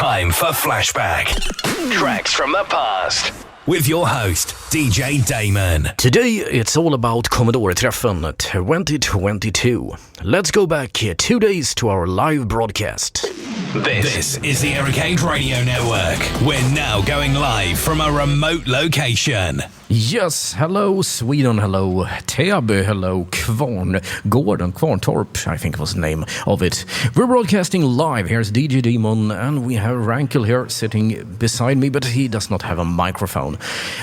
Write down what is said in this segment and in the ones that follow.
Time for Flashback. Tracks from the past. With your host, DJ Damon. Today it's all about Commodoreträffen 2022. Let's go back 2 days to our live broadcast. This is the ErrataI network. We're now going live from a remote location. Yes, hello Sweden, hello Täby, hello Kvarntorp, I think was the name of it. We're broadcasting live. Here's DJ Demon, and we have Hravnkel here sitting beside me, but he does not have a microphone.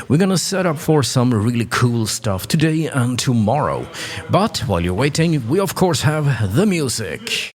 We're gonna set up for some really cool stuff today and tomorrow. But while you're waiting, we of course have the music.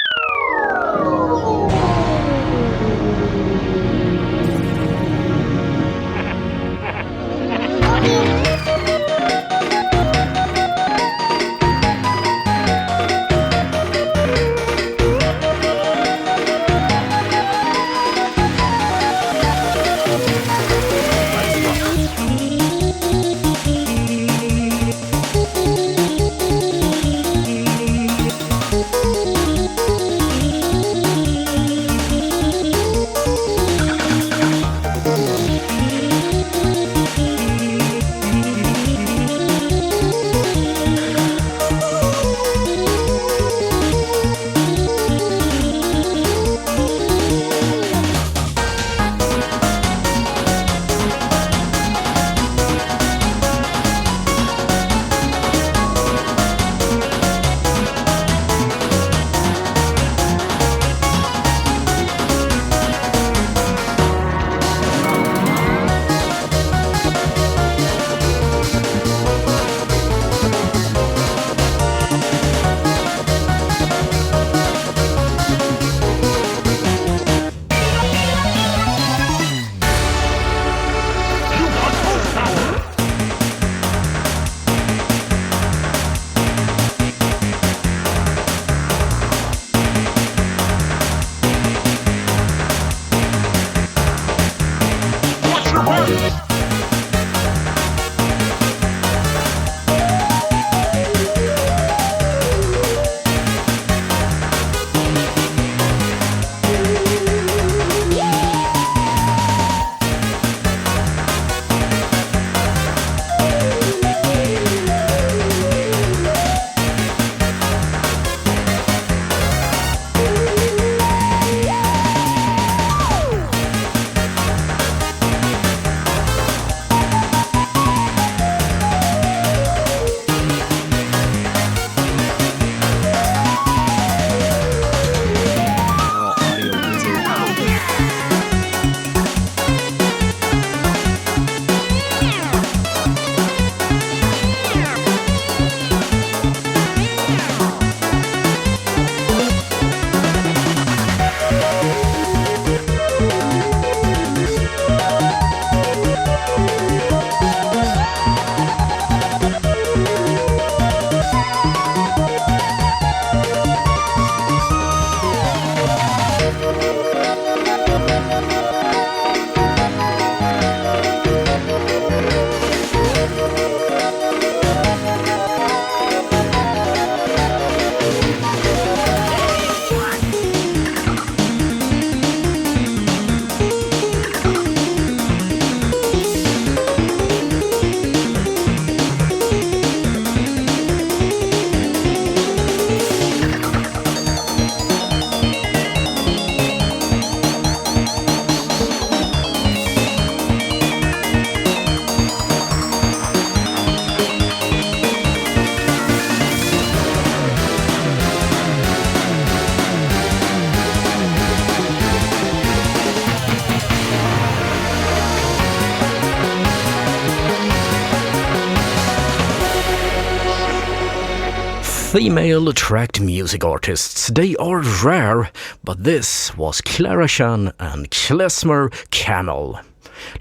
Female-tracked music artists, they are rare, but this was Clara Chan and Klezmer Camel.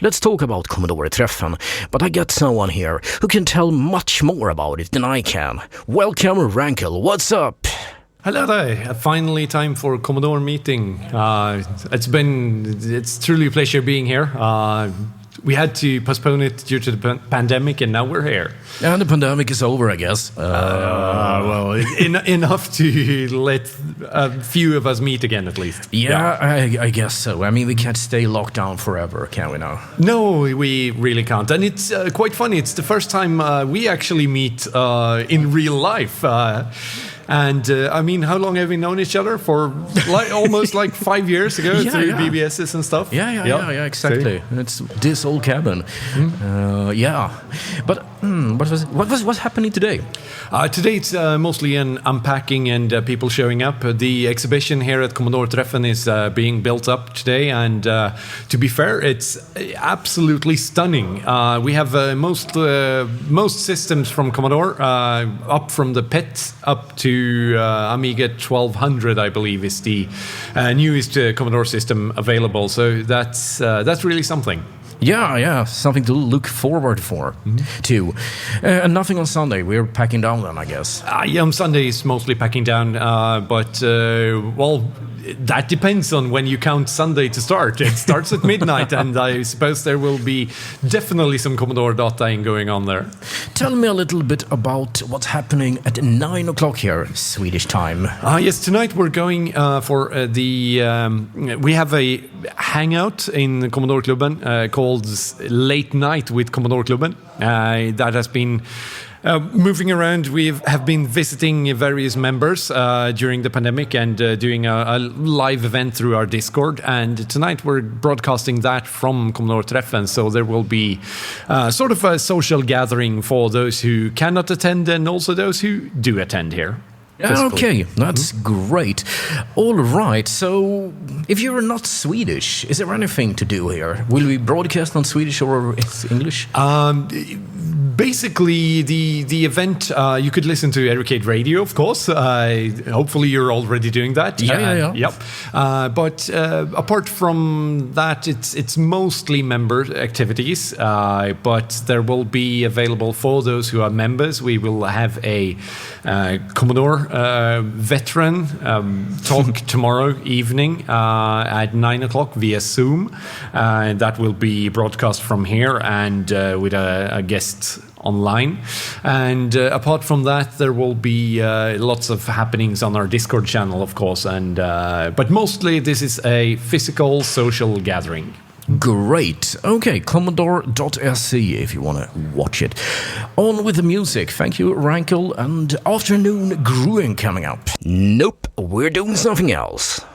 Let's talk about Commodoreträffen, but I got someone here who can tell much more about it than I can. Welcome, Hravnkel. What's up? Hello there. Finally time for Commodore meeting. It's truly a pleasure being here. we had to postpone it due to the pandemic, and now we're here. And the pandemic is over, I guess. Well, enough to let a few of us meet again, at least. Yeah, I guess so. I mean, we can't stay locked down forever, can we now? No, we really can't. And it's quite funny. It's the first time we actually meet in real life. I mean, how long have we known each other? For almost 5 years ago through BBSs and stuff? Yeah, exactly. See? It's this old cabin. But what's happening today? Today it's mostly an unpacking and people showing up. The exhibition here at Commodore-Treffen is being built up today, and to be fair, it's absolutely stunning. We have most systems from Commodore, up from the pit up to Amiga 1200, I believe, is the newest Commodore system available. So that's really something. Yeah, something to look forward for, too. And nothing on Sunday. We're packing down then, I guess. On Sunday is mostly packing down, but that depends on when you count Sunday to start. It starts at midnight, and I suppose there will be definitely some commodore.ai going on there. Tell me a little bit about what's happening at 9 o'clock here, Swedish time. Yes, tonight we're going for we have a hangout in Commodoreklubben called Late Night with Commodoreklubben. That has been moving around. We have been visiting various members during the pandemic and doing a live event through our Discord. And tonight we're broadcasting that from Commodore-Treffen. So there will be sort of a social gathering for those who cannot attend and also those who do attend here. Okay, that's great. All right, so if you're not Swedish, is there anything to do here? Will we broadcast on Swedish or English? Basically, the event, you could listen to ErrataI, of course. Hopefully you're already doing that. Yeah. Yep. But apart from that, it's mostly member activities. But there will be available for those who are members. We will have a Commodore veteran talk tomorrow evening at 9 o'clock via Zoom. That will be broadcast from here and with a guest online. And apart from that, there will be lots of happenings on our Discord channel, of course. And but mostly this is a physical social gathering. Great. Okay, commodore.se if you want to watch it. On with the music. Thank you, Hravnkel. And Afternoon Growing coming up. Nope, we're doing something else.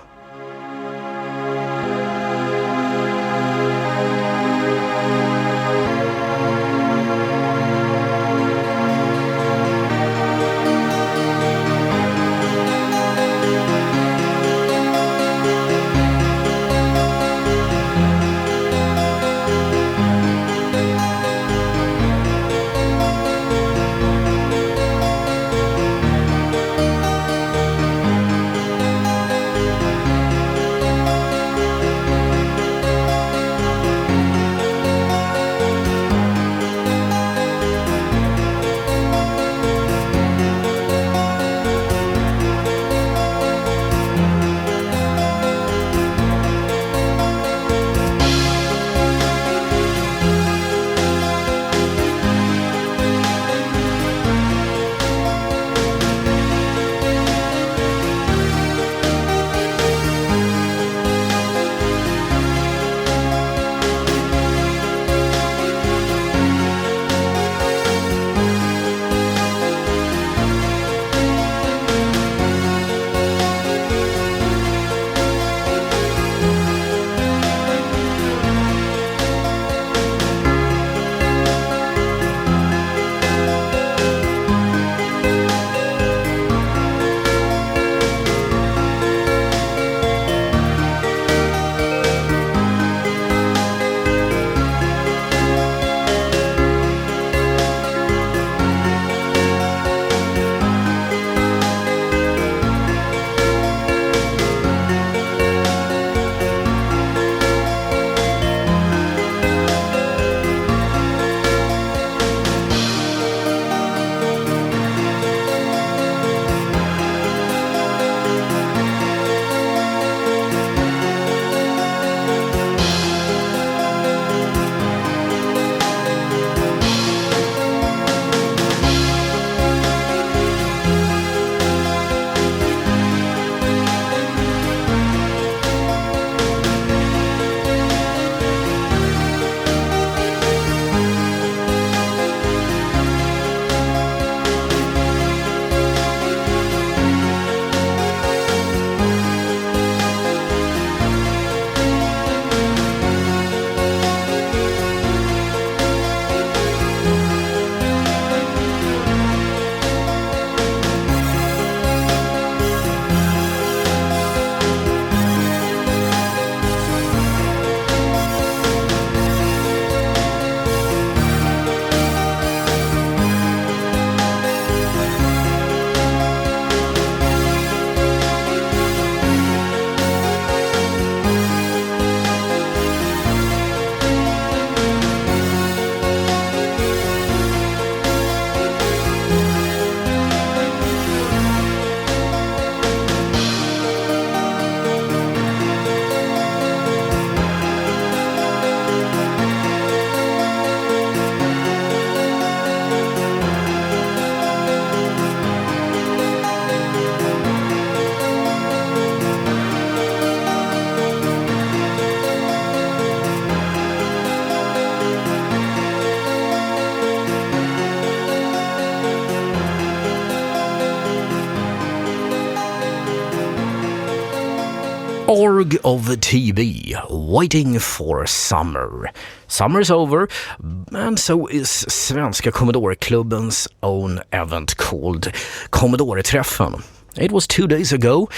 burg of Täby, waiting for summer. Summer's over, and so is Svenska Commodoreklubbens own event called Commodoreträffen. It was 2 days ago,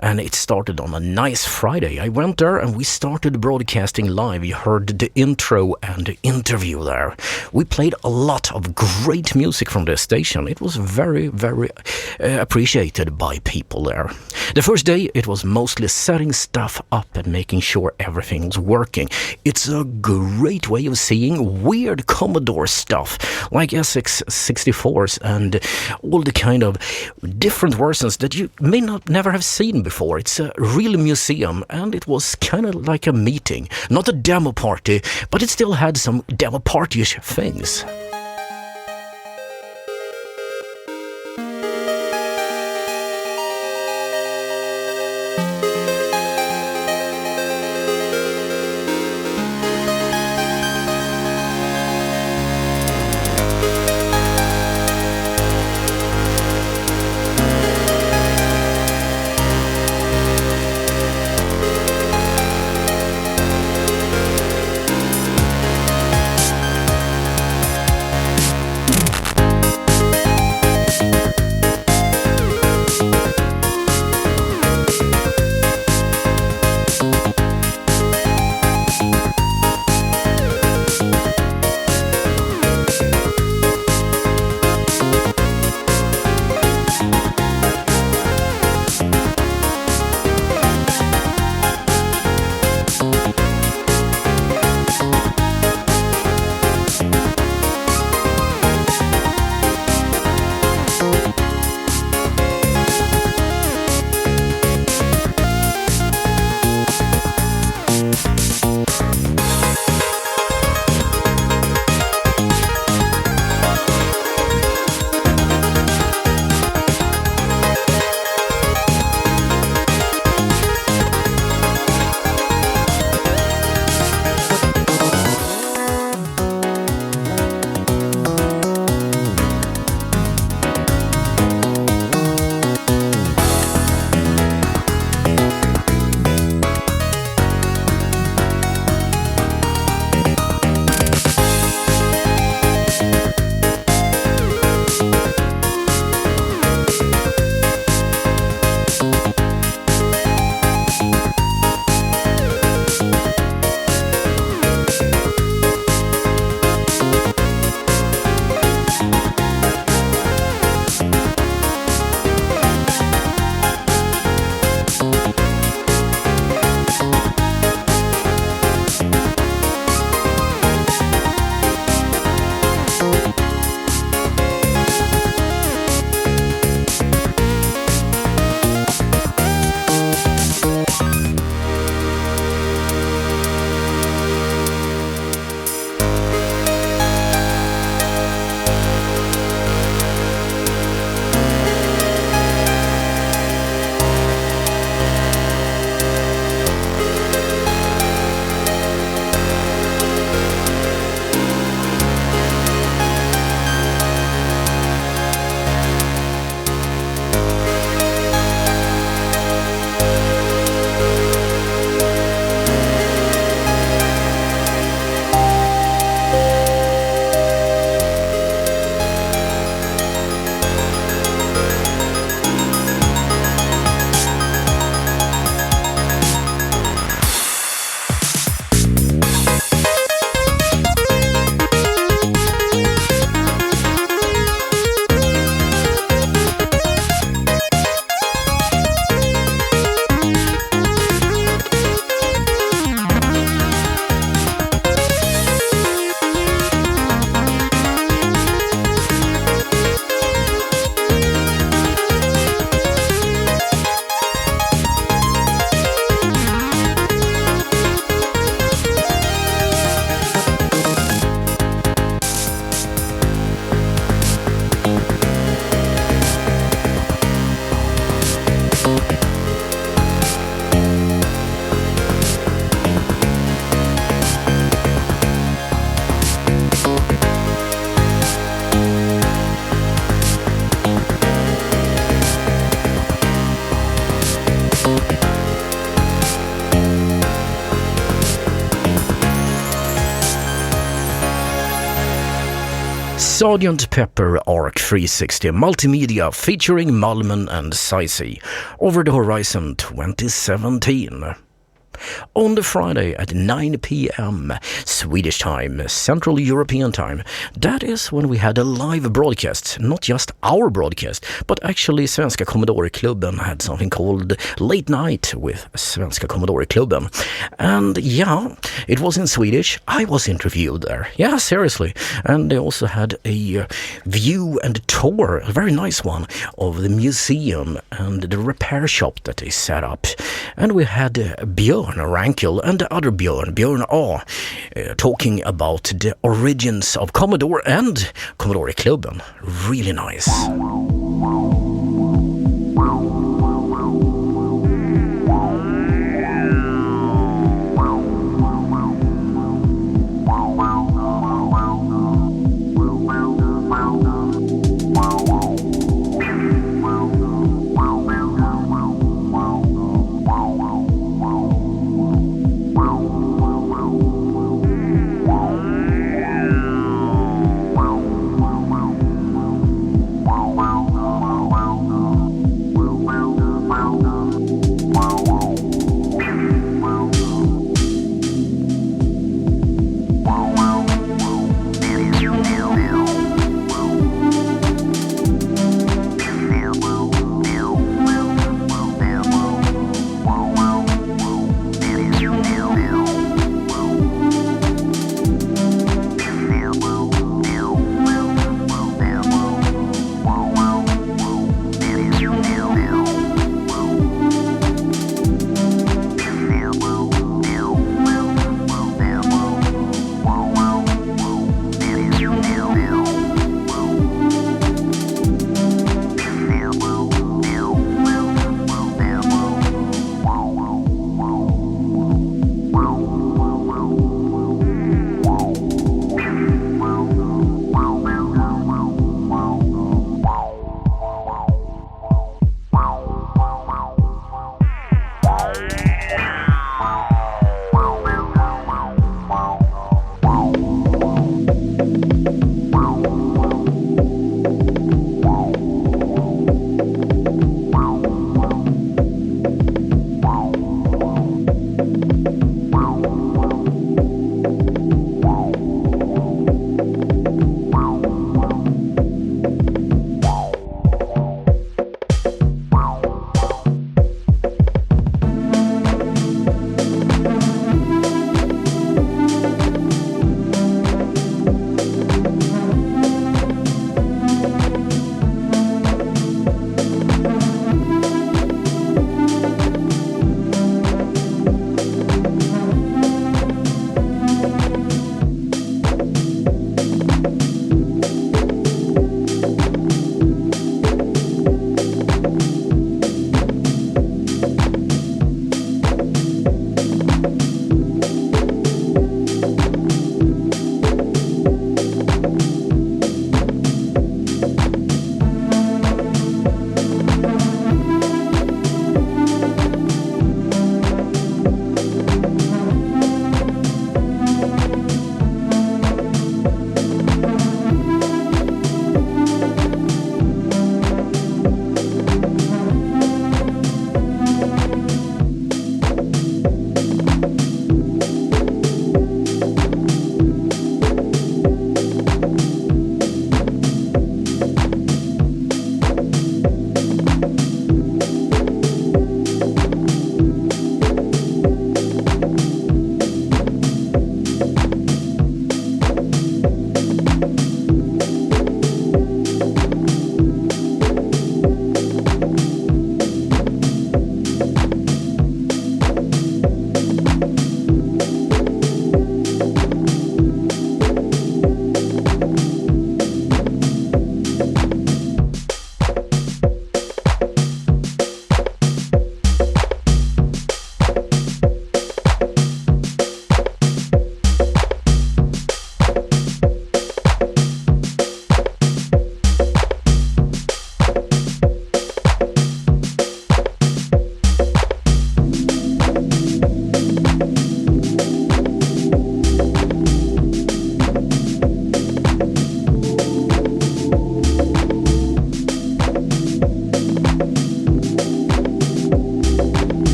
and it started on a nice Friday. I went there, and we started broadcasting live. You heard the intro and interview there. We played a lot of great music from this station. It was very, very appreciated by people there. The first day, it was mostly setting stuff up and making sure everything was working. It's a great way of seeing weird Commodore stuff, like SX64s and all the kind of different versions that you may never have seen before. It's a real museum, and it was kind of like a meeting. Not a demo party, but it still had some demo party-ish things. Sgt. Pepper Arc 360 Multimedia featuring Malmen and Saisi, Over the Horizon 2017. On the Friday at 9 p.m. Swedish time, Central European time, that is when we had a live broadcast. Not just our broadcast, but actually Svenska Commodoreklubben had something called Late Night with Svenska Commodoreklubben. And yeah, it was in Swedish. I was interviewed there. Yeah, seriously. And they also had a view and tour, a very nice one, of the museum and the repair shop that they set up. And we had Björn Hravnkel and the other Björn A, talking about the origins of Commodore and Commodoreklubben. Really nice.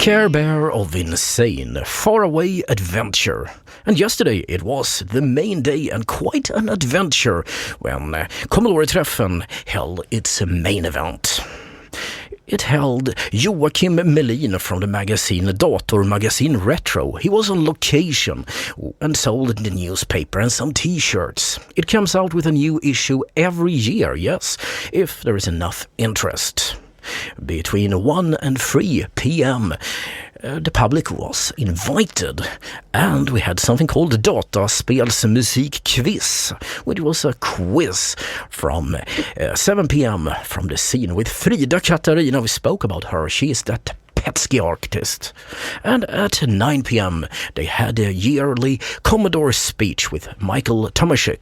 Care Bear of Insane, Faraway Adventure. And yesterday it was the main day and quite an adventure when Commodore-träffen held its main event. It held Joachim Melin from the magazine Dator Magazine Retro. He was on location and sold the newspaper and some t-shirts. It comes out with a new issue every year, yes, if there is enough interest. Between 1 and 3 p.m. The public was invited, and we had something called Dataspelsmusikquiz, which was a quiz from 7 p.m. from the scene with Frida Katarina. We spoke about her. She is that PataG artist. And at 9 p.m. they had a yearly Commodore speech with Michael Tomaszek.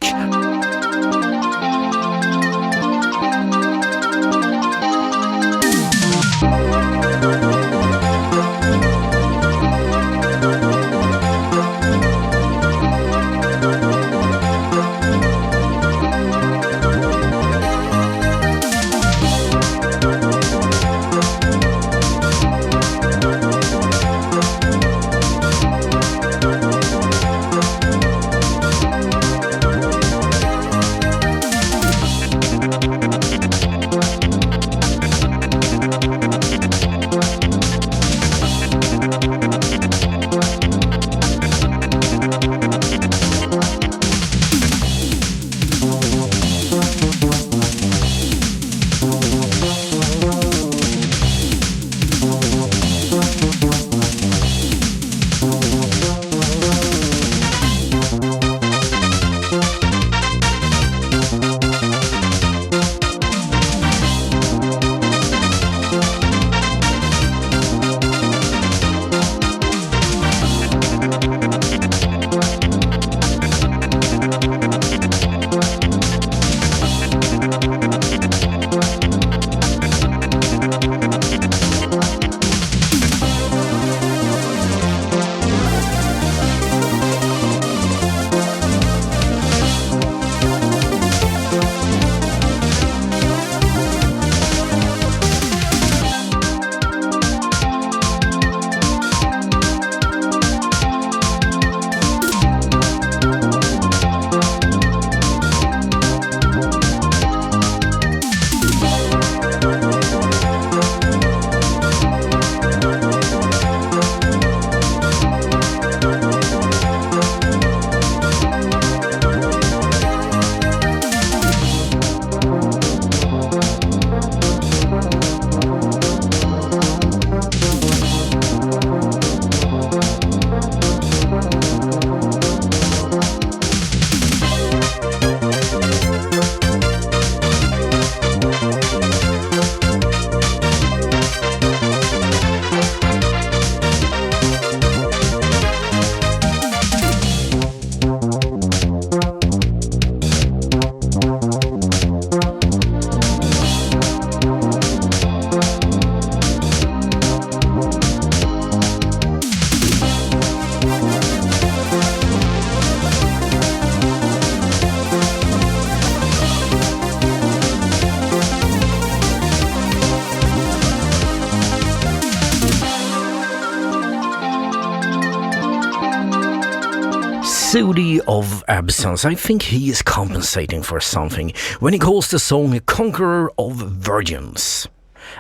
Sudi of Absence. I think he is compensating for something when he calls the song Conqueror of Virgins.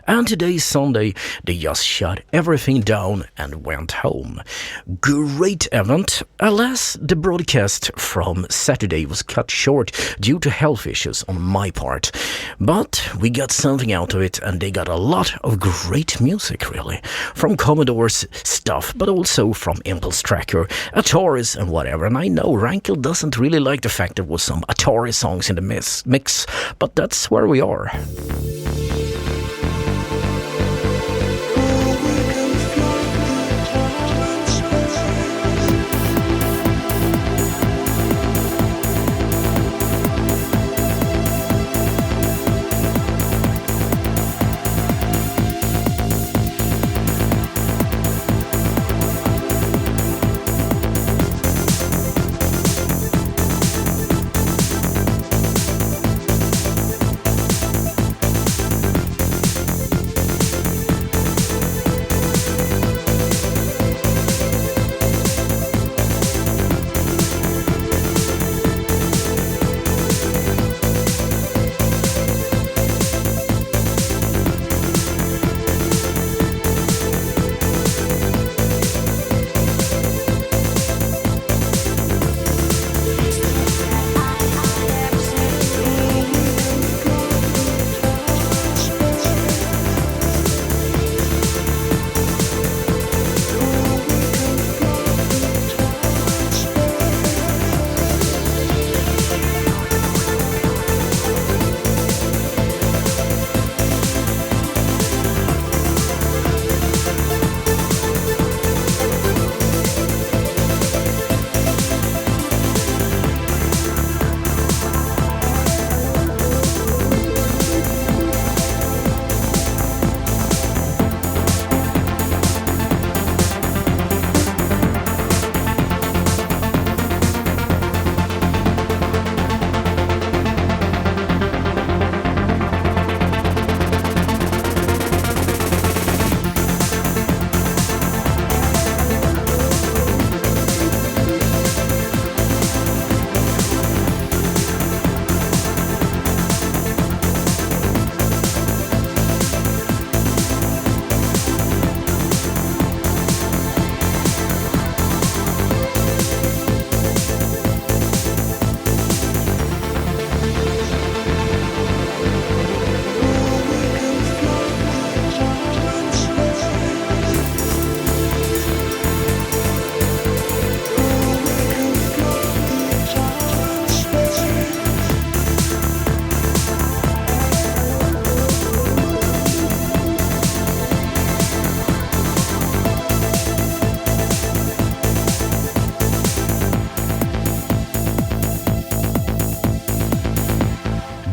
And today's Sunday, they just shut everything down and went home. Great event. Alas, the broadcast from Saturday was cut short due to health issues on my part. But we got something out of it, and they got a lot of great music, really. From Commodore's stuff, but also from Impulse Tracker, Atari's and whatever. And I know Hravnkel doesn't really like the fact there was some Atari songs in the mix, but that's where we are.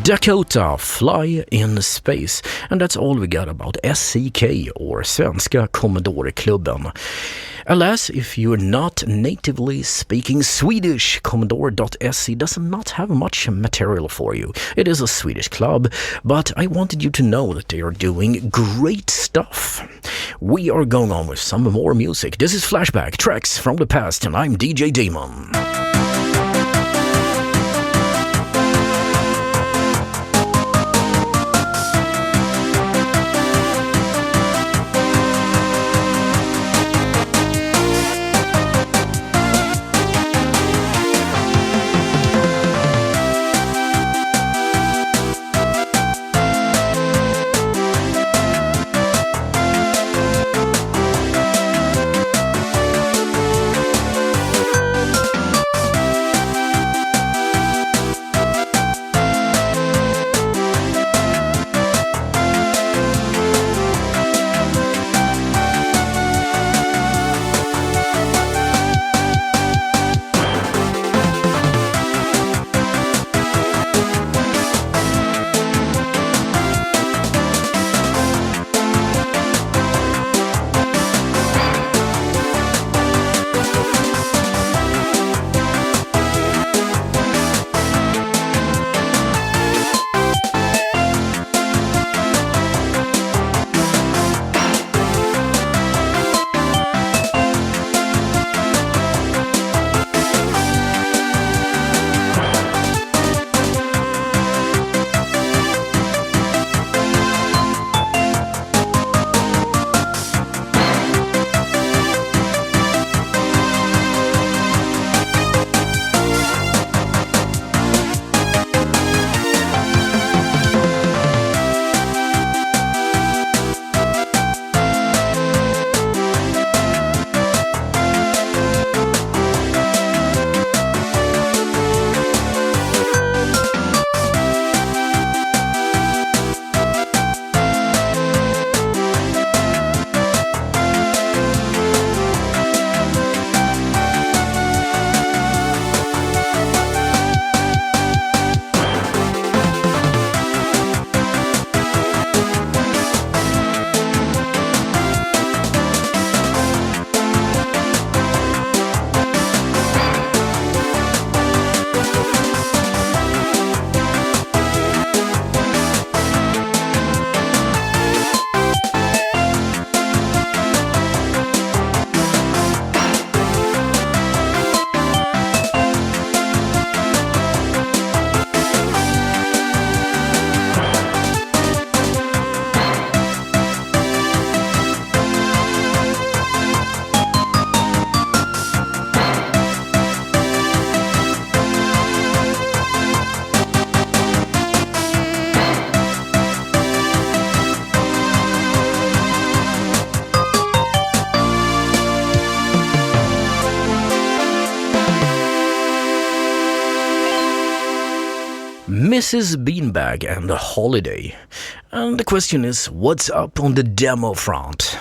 Dakota, Fly in Space. And that's all we got about SCK, or Svenska Commodoreklubben. Alas, if you're not natively speaking Swedish, commodore.se does not have much material for you. It is a Swedish club, but I wanted you to know that they are doing great stuff. We are going on with some more music. This is Flashback, Tracks from the Past, and I'm DJ Demon. Mrs. Beanbag and the Holiday. And the question is, what's up on the demo front?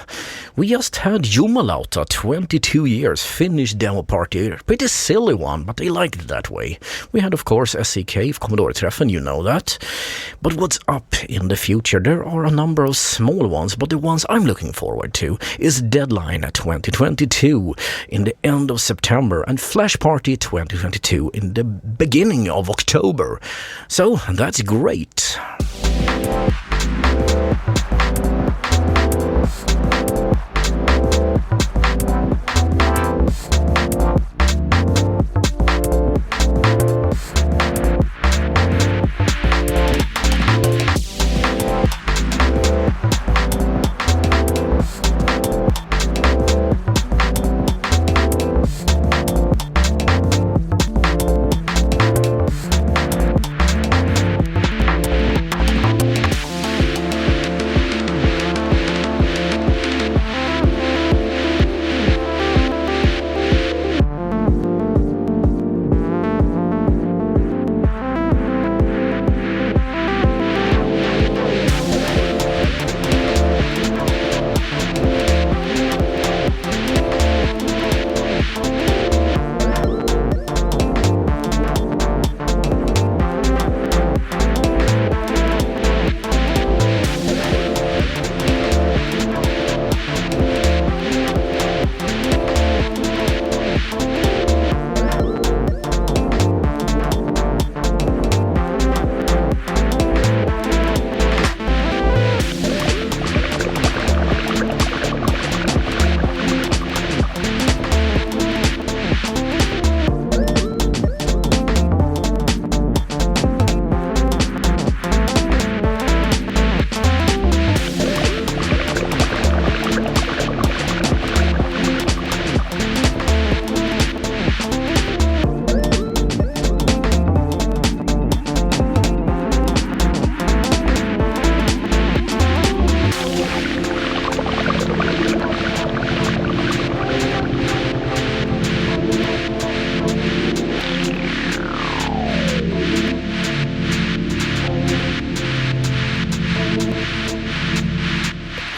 We just had Jumalauta, 22 years, Finnish demo party. Pretty silly one, but they liked it that way. We had, of course, SCK, Commodore-träffen, you know that. But what's up in the future? There are a number of small ones, but the ones I'm looking forward to is Deadline 2022 in the end of September and Flash Party 2022 in the beginning of October. So that's great.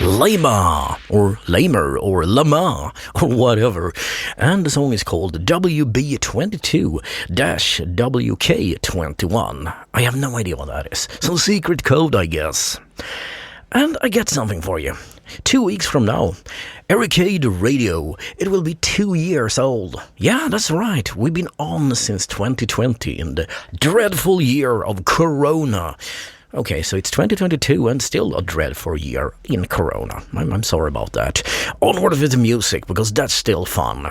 Lama, or Lamer, or Lama, or whatever. And the song is called WB22-WK21. I have no idea what that is. Some secret code, I guess. And I got something for you. 2 weeks from now, Ericade Radio, it will be 2 years old. Yeah, that's right. We've been on since 2020 in the dreadful year of Corona. Okay, so it's 2022 and still a dreadful year in Corona. I'm sorry about that. Onward with the music, because that's still fun.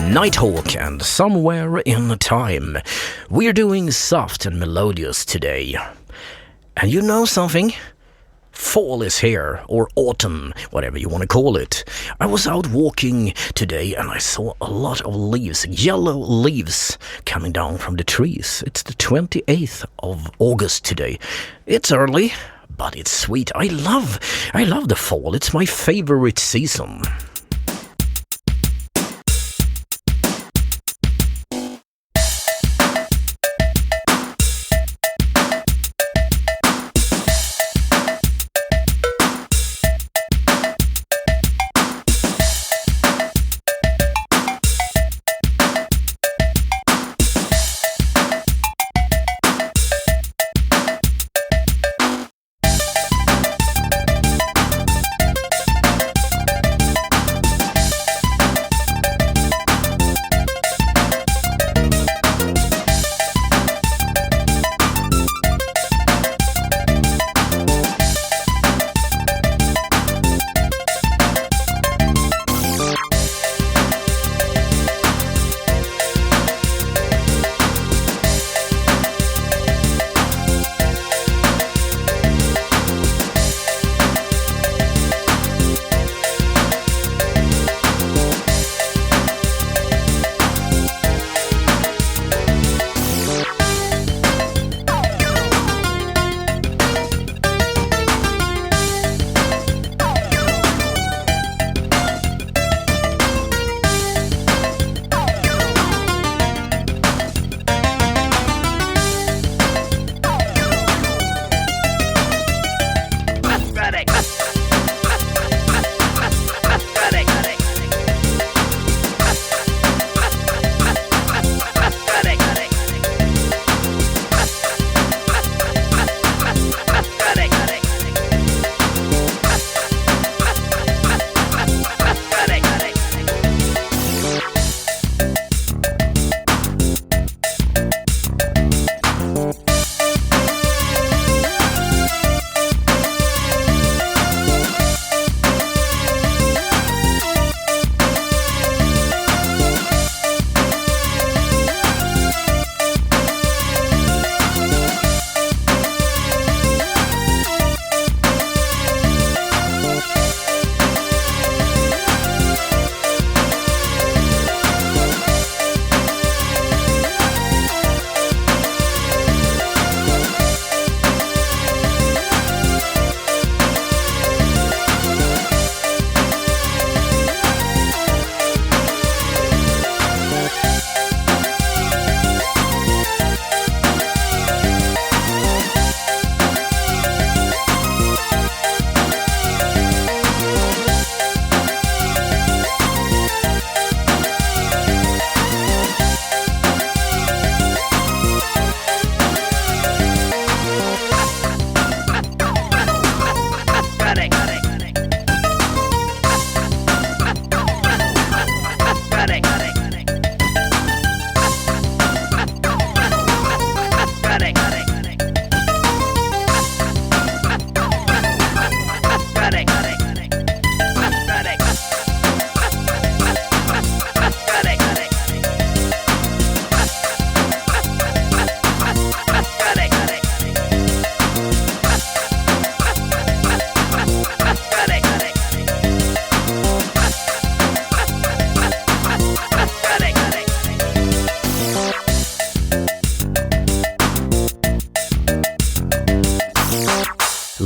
Nighthawk and Somewhere in Time. We're doing soft and melodious today. And you know something? Fall is here, or autumn, whatever you want to call it. I was out walking today and I saw a lot of leaves, yellow leaves, coming down from the trees. It's the 28th of August today. It's early, but it's sweet. I love the fall. It's my favorite season.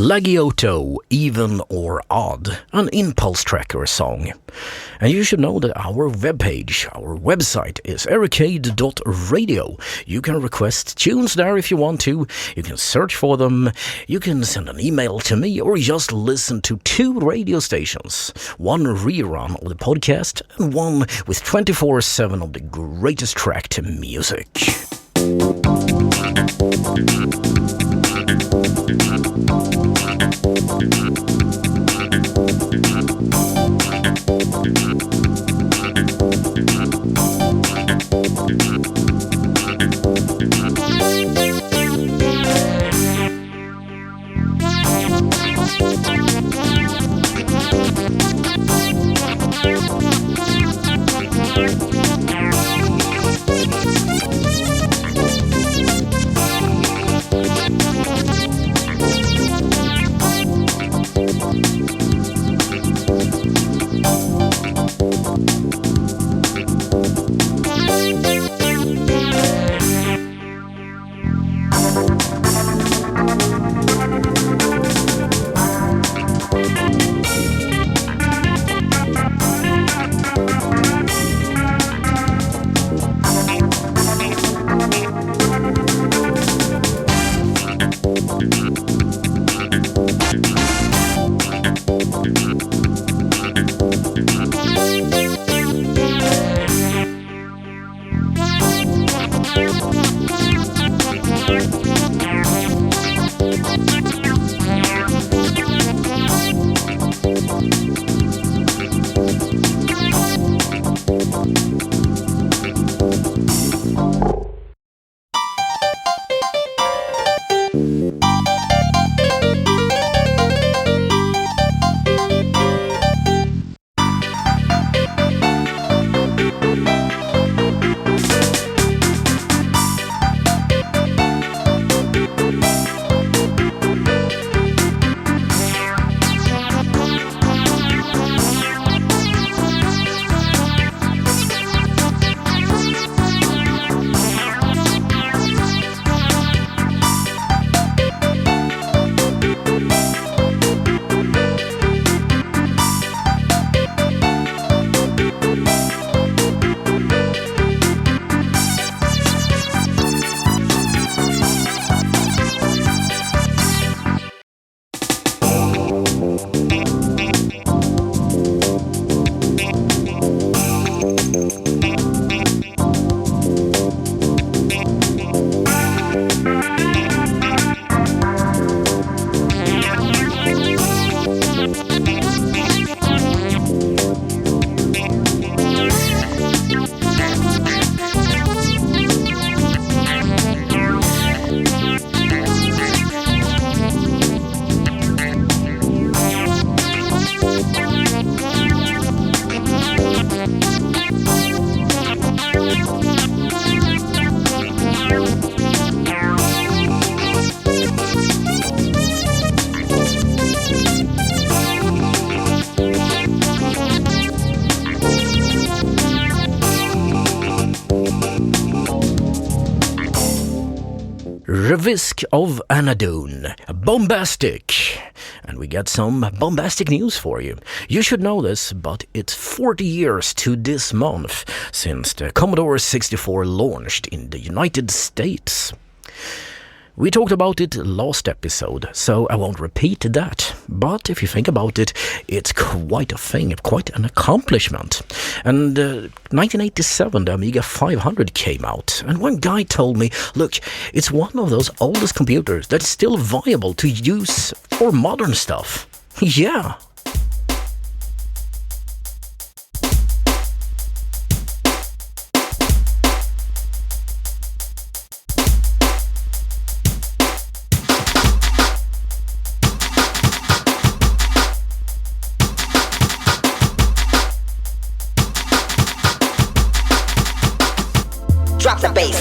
Lagiotto, Even or Odd, an impulse tracker song. And you should know that our webpage, our website is ericade.radio. You can request tunes there if you want to. You can search for them. You can send an email to me or just listen to 2 radio stations. One rerun of the podcast and one with 24/7 of the greatest tracked music. Revisk of Anadune, bombastic. And we got some bombastic news for you. You should know this, but it's 40 years to this month since the Commodore 64 launched in the United States. We talked about it last episode, so I won't repeat that. But if you think about it, it's quite a thing, quite an accomplishment. And 1987, the Amiga 500 came out, and one guy told me, look, it's one of those oldest computers that's still viable to use for modern stuff. Yeah. Drop the bass.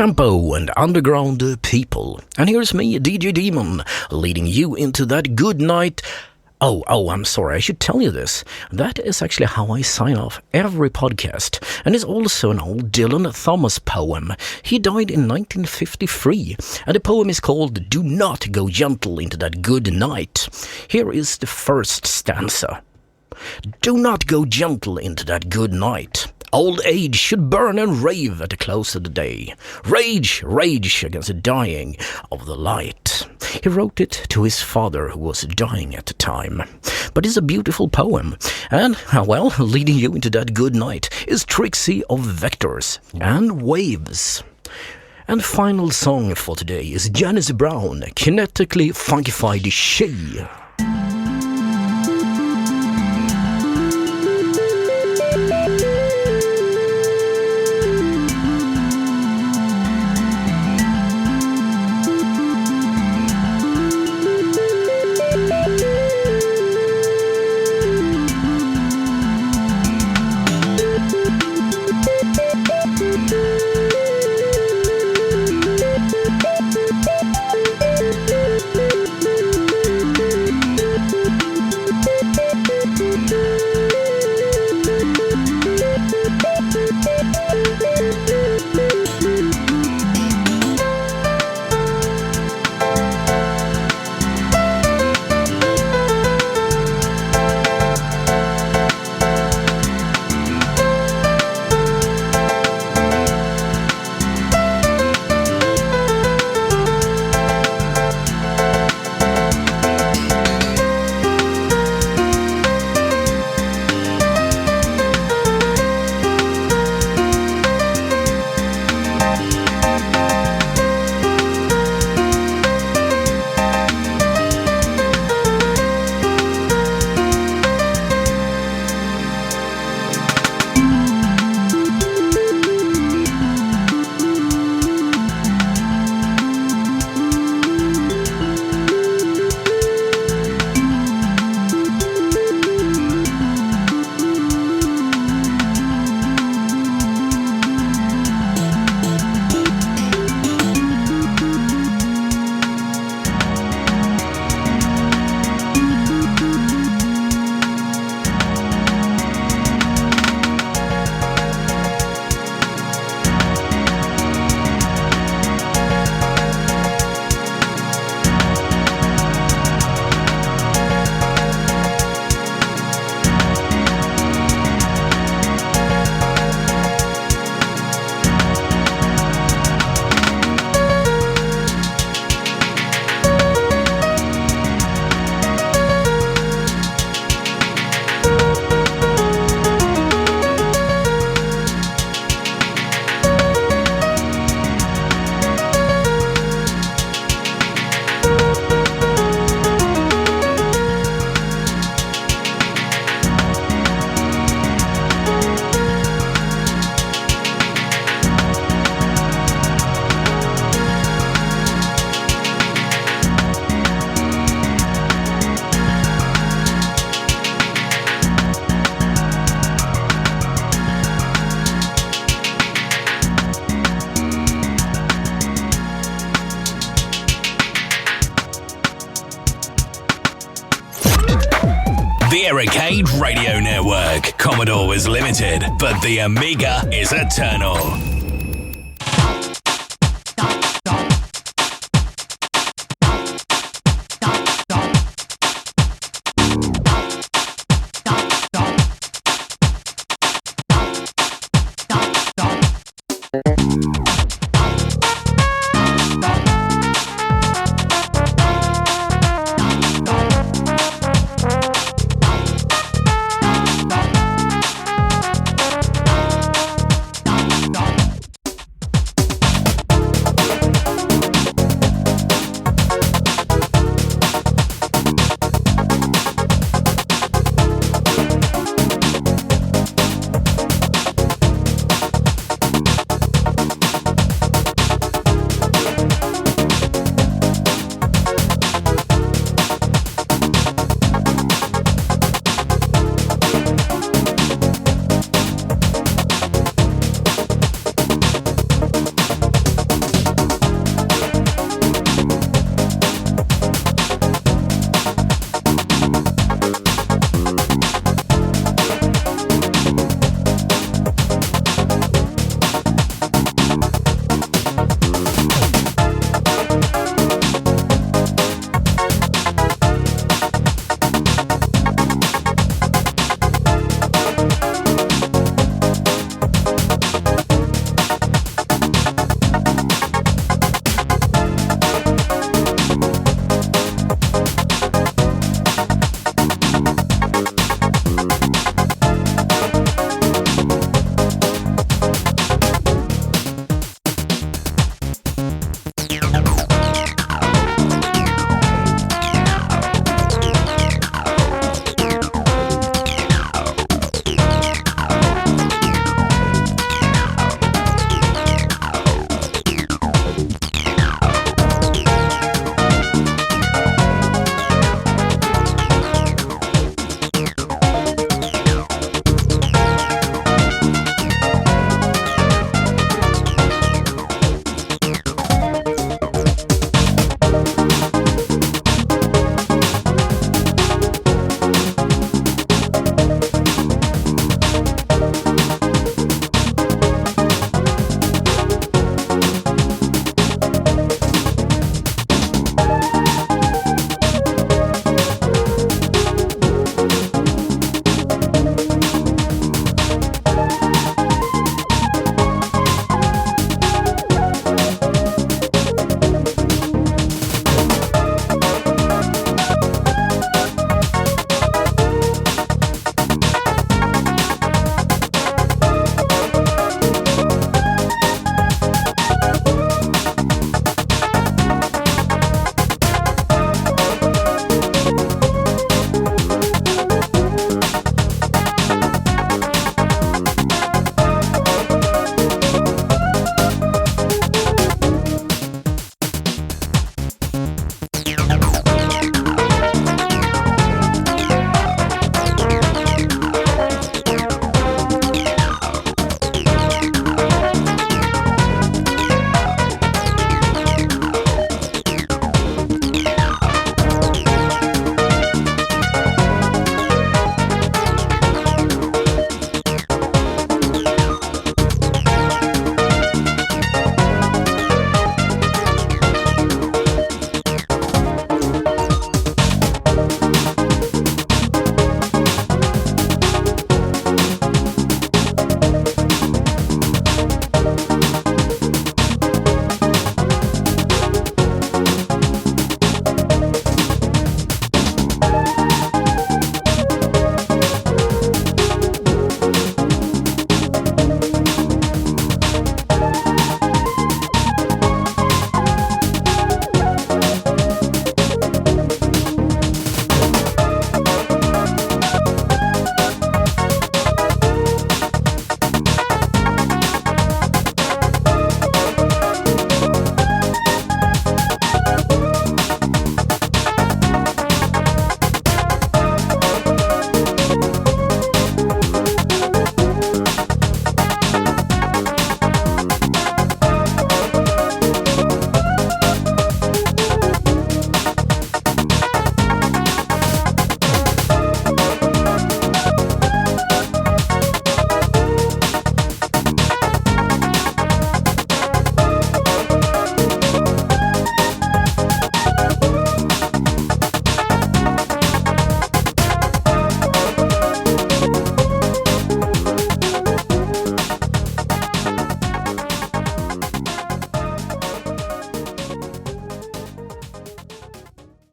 Up-tempo and underground people. And here's me, DJ Demon, leading you into that good night. Oh, I'm sorry, I should tell you this. That is actually how I sign off every podcast. And it's also an old Dylan Thomas poem. He died in 1953. And the poem is called Do Not Go Gentle Into That Good Night. Here is the first stanza. Do not go gentle into that good night. Old age should burn and rave at the close of the day. Rage, rage against the dying of the light. He wrote it to his father who was dying at the time. But it's a beautiful poem. And, well, leading you into that good night is Trixie of Vectors and Waves. And final song for today is Janice Brown, Kinetically Funkified She. The Erracade Radio Network. Commodore was limited, but the Amiga is eternal.